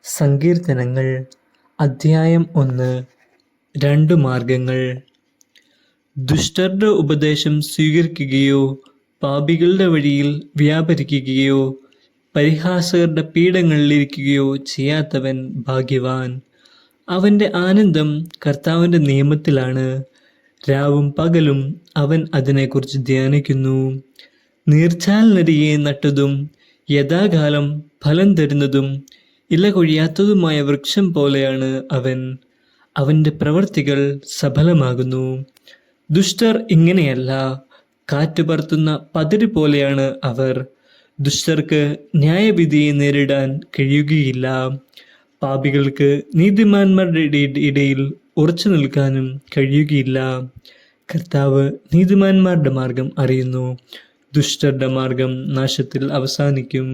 സങ്കീർത്തനങ്ങൾ അധ്യായം 1. 2 മാർഗങ്ങൾ. ദുഷ്ടരുടെ ഉപദേശം സ്വീകരിക്കുകയോ പാപികളുടെ വഴിയിൽ വ്യാപരിക്കുകയോ പരിഹാസകരുടെ പീഠങ്ങളിലിരിക്കുകയോ ചെയ്യാത്തവൻ ഭാഗ്യവാൻ. അവൻ്റെ ആനന്ദം കർത്താവിൻ്റെ നിയമത്തിലാണ്. രാവും പകലും അവൻ അതിനെക്കുറിച്ച് ധ്യാനിക്കുന്നു. നീർച്ചാലിനരികെ നട്ടതും യഥാകാലം ഫലം തരുന്നതും ഇല കൊഴിയാത്തതുമായ വൃക്ഷം പോലെയാണ് അവൻ. അവൻ്റെ പ്രവൃത്തികൾ സഫലമാകുന്നു. ദുഷ്ടർ ഇങ്ങനെയല്ല, കാറ്റ് പറത്തുന്ന പതിര് പോലെയാണ് അവർ. ദുഷ്ടർക്ക് ന്യായവിധിയെ നേരിടാൻ കഴിയുകയില്ല. പാപികൾക്ക് നീതിമാന്മാരുടെ ഇടയിൽ ഉറച്ചു നിൽക്കാനും കഴിയുകയില്ല. കർത്താവ് നീതിമാന്മാരുടെ മാർഗം അറിയുന്നു, ദുഷ്ടരുടെ മാർഗം നാശത്തിൽ അവസാനിക്കും.